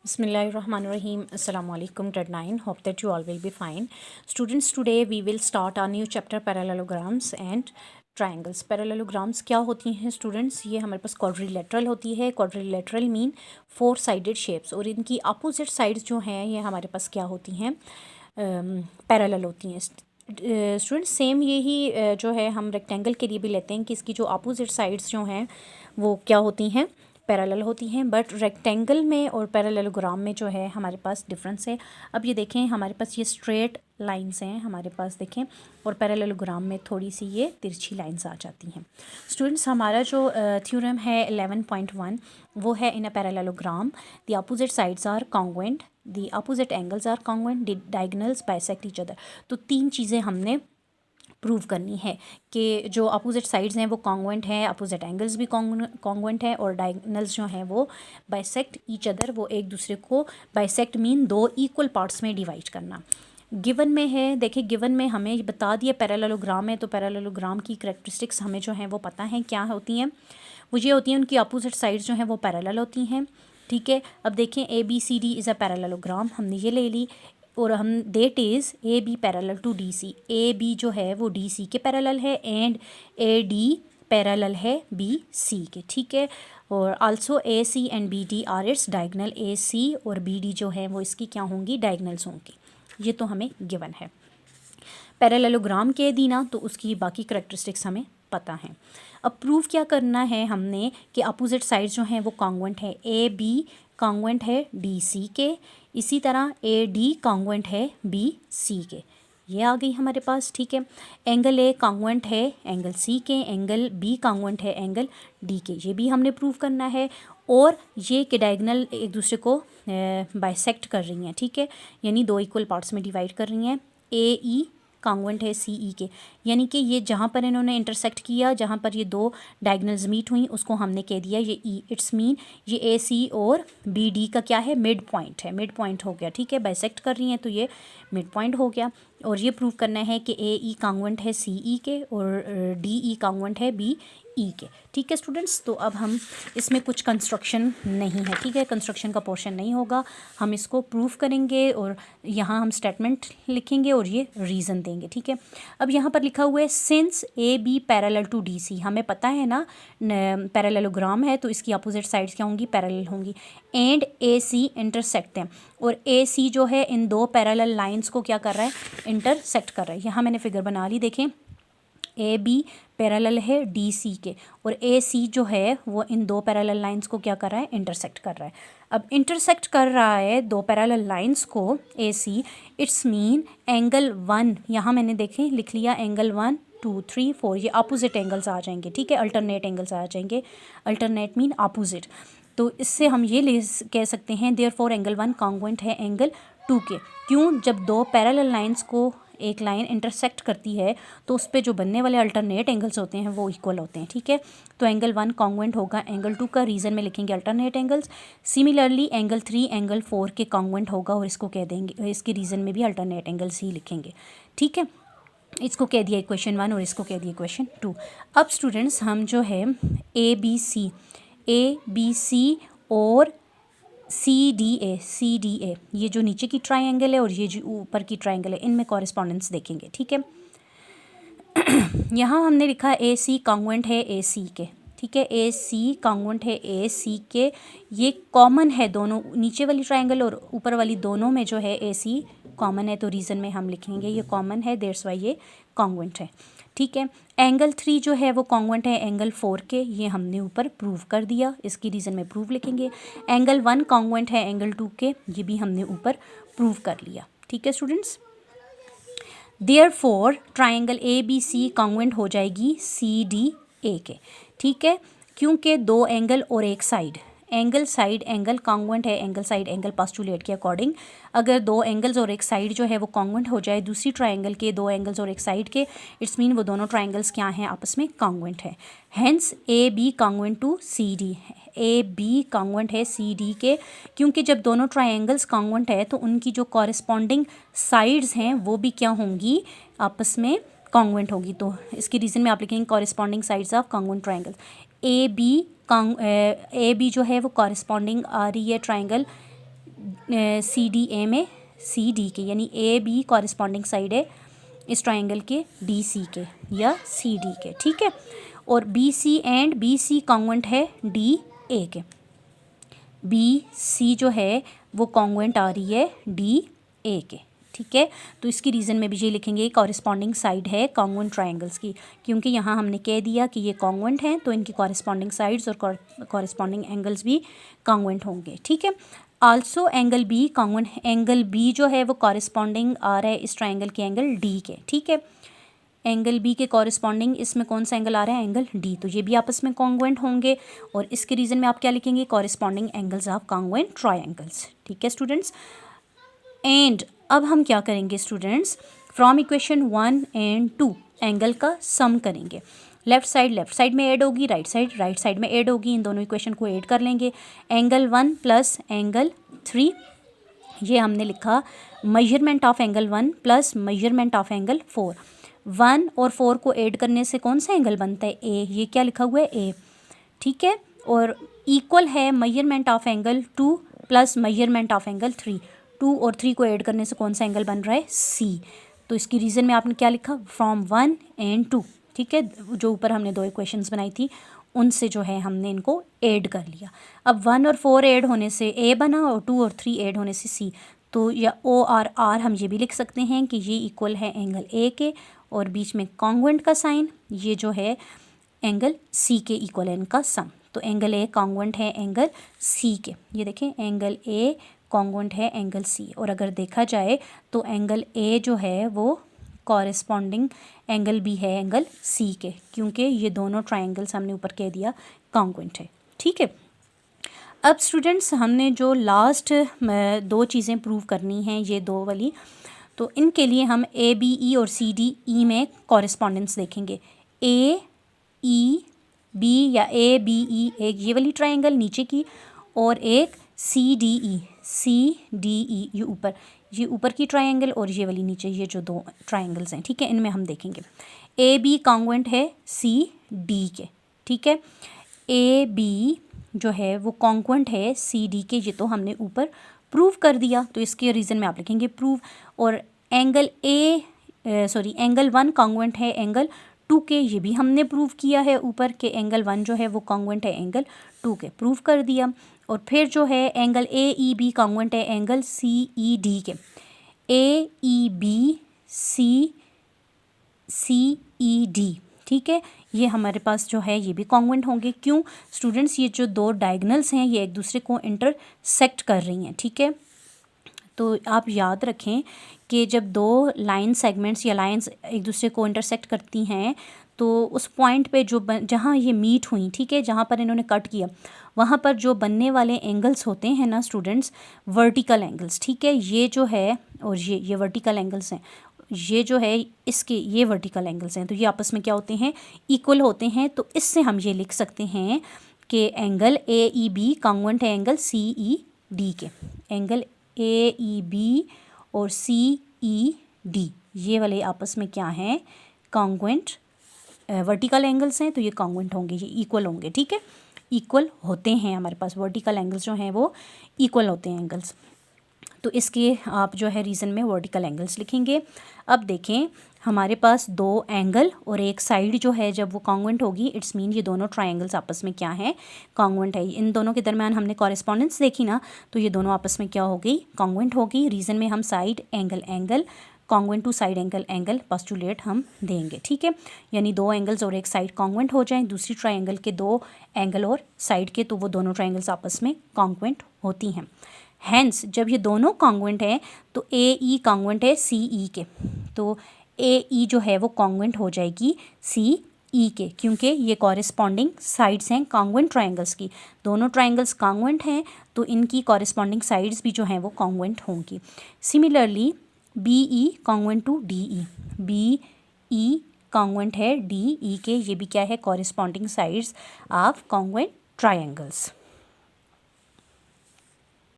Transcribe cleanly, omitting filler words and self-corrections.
Bismillahirrahmanirrahim. Assalamu alaikum. Grade 9. Hope that you all will be fine. Students, today we will start our new chapter parallelograms and triangles. Parallelograms क्या होती हैं students? ये हमारे पास quadrilateral होती है। Quadrilateral mean 4 sided shapes, और इनकी opposite sides जो हैं ये हमारे पास क्या होती हैं? पैरेलल होती हैं। स्टूडेंट्स सेम यही जो है हम रेक्टेंगल के लिए भी लेते हैं कि इसकी जो अपोजिट साइड्स जो हैं वो क्या होती हैं? पैरेलल होती हैं। बट रेक्टेंगल में और पैरेललोग्राम में जो है हमारे पास डिफरेंस है। अब ये देखें, हमारे पास ये स्ट्रेट लाइंस हैं हमारे पास, देखें, और पैरेललोग्राम में थोड़ी सी ये तिरछी लाइंस आ जाती हैं। स्टूडेंट्स, हमारा जो थ्योरम है 11.1 वो है in a parallelogram the opposite sides are congruent, the opposite angles are congruent, the diagonals bisect each other. तो 3 चीज़ें हमने प्रूव करनी है कि जो अपोजिट साइड्स हैं वो कॉन्ग्रुएंट हैं, अपोजिट एंगल्स भी कॉन्ग्रुएंट हैं, और डायगोनल्स जो हैं वो बाइसेक्ट ईच अदर, वो एक दूसरे को बाइसेक्ट मीन 2 इक्वल पार्ट्स में डिवाइड करना। गिवन में है, देखिए गिवन में हमें बता दिया पैरेललोग्राम है, तो पैरेललोग्राम की करैक्टरिस्टिक्स हमें जो हैं वो पता हैं क्या होती हैं। वो ये होती हैं, उनकी अपोजिट साइड्स जो हैं वो पैरेलल होती हैं। ठीक है, अब देखें ABCD इज़ अ पैरेललोग्राम, हमने ये ले ली, और हम that is AB parallel to DC। AB जो है वो DC के पैरेलल है एंड AD पैरेलल है BC के। ठीक है, और also AC and BD are its diagonal. AC और BD जो है वो इसकी क्या होंगी? डायगोनल्स होंगी। ये तो हमें गिवन है। पैरेललोग्राम के दी ना तो उसकी बाकी करैक्टरिस्टिक्स हमें पता है। अब प्रूफ क्या करना है हमने कि अपोजिट साइड जो हैं वो कॉन्ग्रुएंट है। AB कॉन्ग्रुएंट है DC के, इसी तरह AD कॉन्ग्रुएंट है BC के। ये आ गई हमारे पास। ठीक है, एंगल A कॉन्ग्रुएंट है एंगल C के, एंगल B कॉन्ग्रुएंट है एंगल D के। ये भी हमने प्रूव करना है। और ये कि डायगोनल एक दूसरे को बाइसेक्ट कर रही हैं। ठीक है, यानी 2 इक्वल पार्ट्स में डिवाइड कर रही हैं। AE कॉन्ग्रुएंट है CE के, यानी कि ये जहाँ पर इन्होंने इंटरसेक्ट किया, जहाँ पर ये 2 डायगोनल्स मीट हुई, उसको हमने कह दिया ये E। इट्स मीन ये AC और BD का क्या है? मिड पॉइंट है। मिड पॉइंट हो गया। ठीक है, बाइसेक्ट कर रही हैं तो ये मिड पॉइंट हो गया। और ये प्रूव करना है कि AE कॉन्ग्रुएंट है CE के और DE कॉन्ग्रुएंट है BE के। ठीक है स्टूडेंट्स, तो अब हम इसमें कुछ कंस्ट्रक्शन नहीं है। ठीक है, कंस्ट्रक्शन का पोर्शन नहीं होगा, हम इसको प्रूव करेंगे और यहाँ हम स्टेटमेंट लिखेंगे और ये रीज़न देंगे। ठीक है, अब यहाँ पर लिखा हुआ है since AB parallel to DC। हमें पता है ना पैरेललोग्राम है तो इसकी अपोजिट साइड्स क्या होंगी? पैरेलल होंगी। एंड AC इंटरसेक्ट हैं, और AC जो है इन 2 पैरेलल लाइंस को क्या कर रहा है? इंटरसेक्ट कर रहा है। यहाँ मैंने फिगर बना ली, देखें, AB पैरेलल है DC के, और AC जो है वो इन 2 पैरेलल लाइंस को क्या कर रहा है? इंटरसेक्ट कर रहा है। अब इंटरसेक्ट कर रहा है 2 पैरेलल लाइंस को AC, इट्स मीन एंगल 1, यहाँ मैंने देखें लिख लिया एंगल 1 2 3 4, ये अपोजिट एंगल्स आ जाएंगे। ठीक है, अल्टरनेट एंगल्स आ जाएंगे। अल्टरनेट मीन अपोजिट, तो इससे हम ये कह सकते हैं देयरफॉर एंगल 1 कॉन्ग्रुएंट है एंगल 2 के। क्यों? जब 2 पैरेलल लाइंस को एक लाइन इंटरसेक्ट करती है तो उस पर जो बनने वाले अल्टरनेट एंगल्स होते हैं वो इक्वल होते हैं। ठीक है, तो एंगल 1 कॉन्ग्रुएंट होगा एंगल 2 का, रीज़न में लिखेंगे alternate angles. Similarly angle 3 angle 4 के कॉन्ग्रुएंट होगा, और इसको कह देंगे, इसके रीज़न में भी अल्टरनेट एंगल्स ही लिखेंगे। ठीक है, इसको कह दिया इक्वेशन 1 और इसको कह दिया इक्वेशन 2। अब स्टूडेंट्स हम जो है ABC और CDA ये जो नीचे की ट्राइंगल है और ये जो ऊपर की ट्राइंगल है, इनमें कॉरेस्पॉन्डेंस देखेंगे। ठीक है, यहाँ हमने लिखा AC कॉन्ग्रुएंट है AC के। ठीक है, AC कॉन्ग्रुएंट है AC के, ये कॉमन है दोनों, नीचे वाली ट्राइंगल और ऊपर वाली दोनों में जो है AC कॉमन है, तो रीज़न में हम लिखेंगे ये कॉमन है, दैट्स वाई ये कॉन्ग्रुएंट है। ठीक है, एंगल 3 जो है वो कॉन्ग्रुएंट है एंगल 4 के, ये हमने ऊपर प्रूव कर दिया, इसकी रीज़न में प्रूव लिखेंगे। एंगल 1 कॉन्ग्रुएंट है एंगल 2 के, ये भी हमने ऊपर प्रूव कर लिया। ठीक है students, therefore triangle ABC congruent हो जाएगी CDA के। ठीक है, क्योंकि 2 एंगल और एक side, angle side angle congruent है एंगल साइड एंगल पोस्टुलेट के अकॉर्डिंग। अगर 2 एंगल्स और एक साइड जो है वो कॉन्ग्रुएंट हो जाए दूसरी ट्राइंगल के 2 एंगल्स और एक साइड के, इट्स मीन वो दोनों ट्राइंगल्स क्या हैं? आपस में कॉन्ग्रुएंट है। Hence AB congruent to CD, AB congruent है CD के, क्योंकि जब दोनों ट्राइंगल्स कॉन्ग्रुएंट है तो उनकी जो कॉरेस्पॉन्डिंग साइड्स हैं वो भी क्या होंगी? आपस में कॉन्ग्रुएंट होगी। तो इसकी रीज़न में आप लिखेंगे corresponding sides of congruent triangles. AB जो है वो कॉरेस्पॉन्डिंग आ रही है ट्राइंगल सी डी ए में सी डी के, यानी ए बी कॉरिस्पॉन्डिंग साइड है इस ट्राइंगल के डी सी के या सी डी के, ठीक है। और B C and B C congruent है डी ए के, बी सी जो है वो कॉन्वेंट आ रही है डी ए के, ठीक है। तो इसकी रीज़न में भी ये लिखेंगे कॉरिस्पॉन्डिंग साइड है कॉन्वेंट ट्राइंगल्स की, क्योंकि यहाँ हमने कह दिया कि ये कॉन्वेंट हैं तो इनकी कॉरिस्पॉन्डिंग साइड्स और कॉरिस्पॉन्डिंग एंगल्स भी कॉन्वेंट होंगे, ठीक है। Also angle B congruent, angle B जो है वो कॉरिस्पॉन्डिंग आ रहा है इस ट्राइंगल के एंगल डी के, ठीक है। एंगल बी के कॉरिस्पॉन्डिंग इसमें कौन सा एंगल आ रहा है, एंगल डी, तो ये भी आपस में कॉन्वेंट होंगे। और इसके रीज़न में आप क्या लिखेंगे, corresponding angles of convent triangles, ठीक है स्टूडेंट्स। एंड अब हम क्या करेंगे students, from equation 1 and 2 angle का सम करेंगे। लेफ्ट साइड में ऐड होगी, राइट साइड में ऐड होगी, इन दोनों इक्वेशन को ऐड कर लेंगे। एंगल 1 प्लस एंगल 3, ये हमने लिखा measurement of angle 1 plus measurement of angle 4। 1 और 4 को ऐड करने से कौन सा एंगल बनता है, ए, ये क्या लिखा हुआ है ए, ठीक है। और इक्वल है measurement of angle 2 plus measurement of angle 3, 2 और 3 को ऐड करने से कौन सा एंगल बन रहा है, सी। तो इसकी रीज़न में आपने क्या लिखा, फ्रॉम 1 and 2, ठीक है। जो ऊपर हमने 2 इक्वेशंस बनाई थी उनसे जो है हमने इनको ऐड कर लिया। अब 1 और 4 ऐड होने से ए बना और 2 और 3 ऐड होने से सी। तो या ओ और आर हम ये भी लिख सकते हैं कि ये इक्वल है एंगल ए के, और बीच में कॉन्ग्वेंट का साइन, ये जो है एंगल सी के इक्वल है इनका सम। तो एंगल ए कॉन्ग्वेंट है एंगल सी के, ये देखें एंगल ए कॉन्ग्वेंट है एंगल सी। और अगर देखा जाए तो एंगल ए जो है वो कॉरेस्पॉन्डिंग एंगल भी है एंगल सी के, क्योंकि ये दोनों ट्राइंगल्स हमने ऊपर कह दिया कॉन्ग्वेंट है, ठीक है। अब स्टूडेंट्स हमने जो लास्ट 2 चीज़ें प्रूव करनी हैं, ये 2 वाली, तो इनके लिए हम ए बी ई और सी डी ई में कॉरेस्पॉन्डेंस देखेंगे। ए ई बी या ए बी ई एक ये वाली ट्राइंगल नीचे की, और एक सी डी ई ये ऊपर की ट्राइंगल, और ये वाली नीचे, ये जो 2 ट्राइंगल्स हैं, ठीक है, इनमें हम देखेंगे ए बी कॉन्ग्वेंट है सी डी के, ठीक है। ए बी जो है वो कॉन्ग्वेंट है सी डी के, ये तो हमने ऊपर प्रूव कर दिया, तो इसके रीज़न में आप लिखेंगे प्रूव। और एंगल एंगल 1 कॉन्ग्वेंट है एंगल 2 के, ये भी हमने प्रूव किया है ऊपर के एंगल 1 जो है वो कॉन्ग्वेंट है एंगल 2 के, प्रूव कर दिया। और फिर जो है एंगल ए ई बी कॉन्ग्वेंट है एंगल सी ई डी के, ए E B C E D, ठीक है, ये हमारे पास जो है ये भी कॉन्ग्वेंट होंगे। क्यों स्टूडेंट्स, ये जो 2 डायगनल्स हैं ये एक दूसरे को इंटरसेक्ट कर रही हैं, ठीक है। तो आप याद रखें कि जब 2 लाइन सेगमेंट्स या लाइंस एक दूसरे को इंटरसेक्ट करती हैं तो उस पॉइंट पे जो जहाँ ये मीट हुई, ठीक है, जहाँ पर इन्होंने कट किया, वहाँ पर जो बनने वाले एंगल्स होते हैं ना स्टूडेंट्स, वर्टिकल एंगल्स, ठीक है, ये जो है, और ये वर्टिकल एंगल्स हैं, ये जो है इसके ये वर्टिकल एंगल्स हैं, तो ये आपस में क्या होते हैं, इक्वल होते हैं। तो इससे हम ये लिख सकते हैं कि एंगल ए ई बी कॉन्ग्वेंट है एंगल सी ई डी के, एंगल ए ई बी और सी ई डी ये वाले आपस में क्या हैं, कॉन्ग्वेंट वर्टिकल एंगल्स हैं, तो ये कॉन्ग्वेंट होंगे, ये इक्वल होंगे, ठीक है, इक्वल होते हैं। हमारे पास वर्टिकल एंगल्स जो हैं वो इक्वल होते हैं एंगल्स, तो इसके आप जो है रीज़न में वर्टिकल एंगल्स लिखेंगे। अब देखें हमारे पास 2 एंगल और एक साइड जो है जब वो कॉन्ग्वेंट होगी, इट्स मीन ये दोनों ट्राइंगल्स आपस में क्या है, कॉन्ग्वेंट है। इन दोनों के दरमियान हमने कॉरेस्पॉन्डेंस देखी ना, तो ये दोनों आपस में क्या हो गई, कॉन्ग्वेंट होगी। रीज़न में हम side angle congruent to side angle postulate हम देंगे, ठीक है, यानी 2 एंगल्स और एक साइड कॉन्ग्वेंट हो जाएं, दूसरी ट्राइंगल के 2 एंगल और साइड के, तो वो दोनों ट्राइंगल्स आपस में कॉन्ग्वेंट होती हैं। हैंस जब ये दोनों कॉन्ग्वेंट हैं तो ए ई कॉन्ग्वेंट है सी ई के, तो ए ई जो है वो कॉन्ग्वेंट हो जाएगी सी ई के, क्योंकि ये कॉरेस्पॉन्डिंग साइड्स हैं कॉन्ग्वेंट ट्राइंगल्स की। दोनों ट्राइंगल्स कॉन्ग्वेंट हैं तो इनकी कॉरेस्पॉन्डिंग साइड्स भी जो हैं वो कॉन्ग्वेंट होंगी। Similarly B E congruent to D E, B E congruent है डी ई के, ये भी क्या है, corresponding sides of congruent triangles.